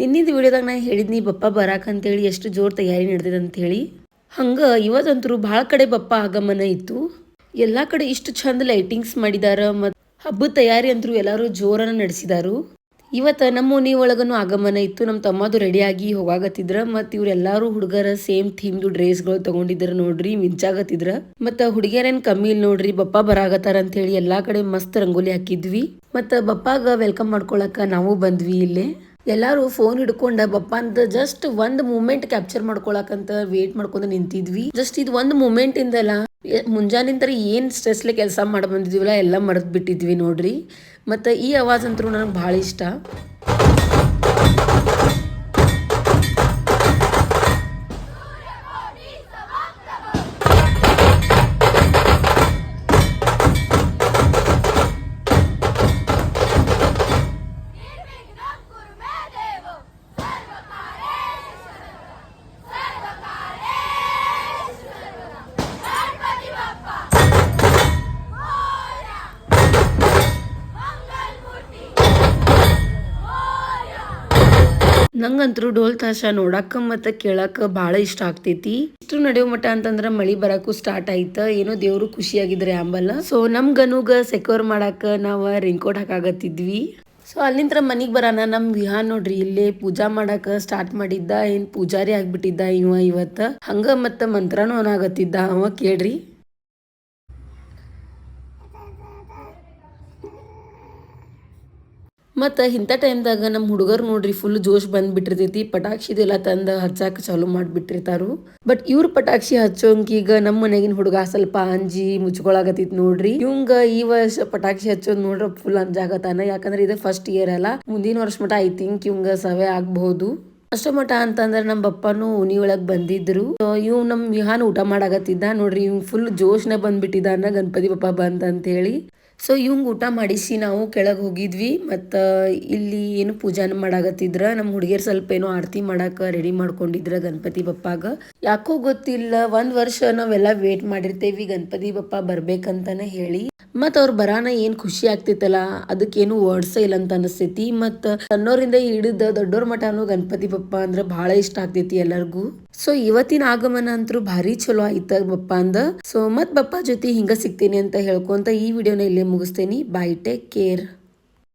ನಿನ್ನಿಂದ ವಿಡಿಯೋದಾಗ ನಾ ಹೇಳಿದ್ನಿ ಬಪ್ಪ ಬರಾಕಂತೇಳಿ ಎಷ್ಟು ಜೋರು ತಯಾರಿ ನಡೆದಿದೆ ಅಂತೇಳಿ. ಹಂಗೆ ಇವತ್ತಂತರೂ ಭಾಳ ಕಡೆ ಬಪ್ಪ ಆಗಮನ ಇತ್ತು. ಎಲ್ಲ ಕಡೆ ಇಷ್ಟು ಚಂದ ಲೈಟಿಂಗ್ಸ್ ಮಾಡಿದಾರ ಮತ್ತು ಹಬ್ಬದ ತಯಾರಿ ಅಂತರೂ ಎಲ್ಲರೂ ಜೋರನ್ನು ನಡೆಸಿದಾರು. ಇವತ್ತು ನಮ್ಮ ಮನೆ ಒಳಗನು ಆಗಮನ ಇತ್ತು. ನಮ್ಮ ತಮ್ಮದು ರೆಡಿಯಾಗಿ ಹೋಗಾಕತ್ತಿದ್ರ ಮತ್ತು ಇವರೆಲ್ಲರೂ ಹುಡುಗರ ಸೇಮ್ ಥೀಮ್ದು ಡ್ರೆಸ್ಗಳು ತಗೊಂಡಿದ್ರ ನೋಡ್ರಿ, ಮಿಂಚಾಗತ್ತಿದ್ರ. ಮತ್ತು ಹುಡುಗಿಯರೇನು ಕಮ್ಮಿ ಇಲ್ಲ ನೋಡ್ರಿ, ಬಪ್ಪ ಬರಾಗತ್ತಾರ ಅಂತ ಹೇಳಿ ಎಲ್ಲ ಕಡೆ ಮಸ್ತ್ ರಂಗೋಲಿ ಹಾಕಿದ್ವಿ. ಮತ್ತು ಬಪ್ಪಾಗ ವೆಲ್ಕಮ್ ಮಾಡ್ಕೊಳಕ ನಾವು ಬಂದ್ವಿ. ಇಲ್ಲೇ ಎಲ್ಲರೂ ಫೋನ್ ಹಿಡ್ಕೊಂಡ ಬಪ್ಪಾಂದ ಜಸ್ಟ್ ಒಂದು ಮೂಮೆಂಟ್ ಕ್ಯಾಪ್ಚರ್ ಮಾಡ್ಕೊಳಕಂತ ವೇಟ್ ಮಾಡ್ಕೊಂಡು ನಿಂತಿದ್ವಿ. ಜಸ್ಟ್ ಇದು ಒಂದು ಮೂಮೆಂಟ್ ಇಂದಲ್ಲ, ಮುಂಜಾನಿಂದ ಏನು ಸ್ಟ್ರೆಸ್ಲೆ ಕೆಲಸ ಮಾಡಿ ಬಂದಿದ್ವಿಲ್ಲ ಎಲ್ಲ ಮರೆತು ಬಿಟ್ಟಿದ್ವಿ ನೋಡ್ರಿ. ಮತ್ತು ಈ ಆವಾಜ್ ಅಂತೂ ನನಗೆ ಭಾಳ ಇಷ್ಟ. ನಂಗಂತರೂ ಡೋಲ್ ತಾಶ ನೋಡಾಕ ಮತ್ತು ಕೇಳಾಕ ಭಾಳ ಇಷ್ಟ ಆಗ್ತೈತಿ. ಇಷ್ಟು ನಡೆಯೋ ಮಟ್ಟ ಅಂತಂದ್ರೆ ಮಳಿ ಬರಾಕು ಸ್ಟಾರ್ಟ್ ಆಯ್ತ. ಏನೋ ದೇವ್ರು ಖುಷಿಯಾಗಿದ್ರೆ ಅಂಬಲ್ಲ. ಸೊ ನಮ್ ಗನುಗ ಸೆಕ್ಯೂರ್ ಮಾಡಾಕ ನಾವು ರೇನ್ಕೋಟ್ ಹಾಕಾಗತ್ತಿದ್ವಿ. ಸೊ ಅಲ್ಲಿಂದ ಮನಿಗೆ ಬರಾನ ನಮ್ಮ ವಿಹಾನ್ ನೋಡ್ರಿ ಇಲ್ಲೇ ಪೂಜಾ ಮಾಡಾಕ ಸ್ಟಾರ್ಟ್ ಮಾಡಿದ್ದ. ಏನ್ ಪೂಜಾರಿ ಆಗ್ಬಿಟ್ಟಿದ್ದ ಇವ ಇವತ್ತ. ಹಂಗ ಮತ್ತ ಮಂತ್ರನೂ ಅನಾಗತ್ತಿದ್ದ ಅವ, ಕೇಳ್ರಿ. ಮತ್ತು ಇಂಥ ಟೈಮ್ದಾಗ ನಮ್ಮ ಹುಡುಗರು ನೋಡ್ರಿ ಫುಲ್ ಜೋಶ್ ಬಂದ್ಬಿಟ್ಟಿರ್ತೈತಿ. ಪಟಾಕ್ಷಿದೆಲ್ಲ ತಂದು ಹಚ್ಚಾಕ ಚಾಲು ಮಾಡಿಬಿಟ್ಟಿರ್ತಾರು. ಬಟ್ ಇವ್ರ ಪಟಾಕ್ಷಿ ಹಚ್ಚೋಂಕೀಗ ನಮ್ಮ ಮನೆಗಿನ ಹುಡುಗ ಸ್ವಲ್ಪ ಅಂಜಿ ಮುಚ್ಕೊಳಕತ್ತಿತ್ ನೋಡ್ರಿ. ಇವಂಗ ಈ ವರ್ಷ ಪಟಾಕ್ಷಿ ಹಚ್ಚೋದ್ ನೋಡ್ರ ಫುಲ್ ಅಂಜಾಗತ್ತಾನ. ಯಾಕಂದ್ರೆ ಇದು ಫಸ್ಟ್ ಇಯರ್ ಅಲ್ಲ, ಮುಂದಿನ ವರ್ಷ ಮಟ ಐ ಥಿಂಕ್ ಇವಂಗ ಸವೆ ಆಗ್ಬಹುದು. ಅಷ್ಟ ಮಟ ಅಂತಂದ್ರೆ ನಮ್ಮ ಬಪ್ಪನು ಉನಿ ಒಳಗ್ ಬಂದಿದ್ರು. ಇವ್ ನಮ್ ವಿಹಾನ್ ಊಟ ಮಾಡಾಕತ್ತಿದ್ದ ನೋಡ್ರಿ. ಇವ್ ಫುಲ್ ಜೋಶ್ನ ಬಂದ್ಬಿಟ್ಟಿದ್ದಾನ ಗಣಪತಿ ಬಪ್ಪ ಬಂದ ಅಂತ ಹೇಳಿ. ಸೊ ಇವಂಗ ಊಟ ಮಾಡಿಸಿ ನಾವು ಕೆಳಗೆ ಹೋಗಿದ್ವಿ. ಮತ್ತು ಇಲ್ಲಿ ಏನು ಪೂಜಾನ ಮಾಡಾಕತ್ತಿದ್ರ. ನಮ್ಮ ಹುಡುಗಿಯರು ಸ್ವಲ್ಪ ಏನೋ ಆರತಿ ಮಾಡಾಕ ರೆಡಿ ಮಾಡ್ಕೊಂಡಿದ್ರ ಗಣಪತಿ ಬಪ್ಪಾಗ. ಯಾಕೋ ಗೊತ್ತಿಲ್ಲ, ಒಂದ್ ವರ್ಷ ನಾವೆಲ್ಲ ವೇಟ್ ಮಾಡಿರ್ತೇವಿ ಗಣಪತಿ ಬಪ್ಪ ಬರ್ಬೇಕಂತಾನೆ ಹೇಳಿ. ಮತ್ತು ಅವ್ರು ಬರಾನ ಏನು ಖುಷಿ ಆಗ್ತೈತಲ್ಲ, ಅದಕ್ಕೇನು ವರ್ಡ್ಸ ಇಲ್ಲ ಅಂತ ಅನಿಸ್ತೈತಿ. ಮತ್ತು ಸಣ್ಣೋರಿಂದ ಹಿಡಿದ ದೊಡ್ಡೋರ್ ಮಠನು ಗಣಪತಿ ಬಪ್ಪ ಅಂದ್ರೆ ಭಾಳ ಇಷ್ಟ ಆಗ್ತೈತಿ ಎಲ್ಲರಿಗೂ. ಸೊ ಇವತ್ತಿನ ಆಗಮನ ಅಂತೂ ಭಾರಿ ಚಲೋ ಆಯ್ತ ಬಪ್ಪ ಅಂದ. ಸೊ ಮತ್ ಬಪ್ಪ ಜೊತೆ ಹಿಂಗ ಸಿಗ್ತೇನೆ ಅಂತ ಹೇಳ್ಕೊಂತ ಈ ವಿಡಿಯೋನ ಇಲ್ಲೇ ಮುಗಿಸ್ತೇನಿ. By, take care.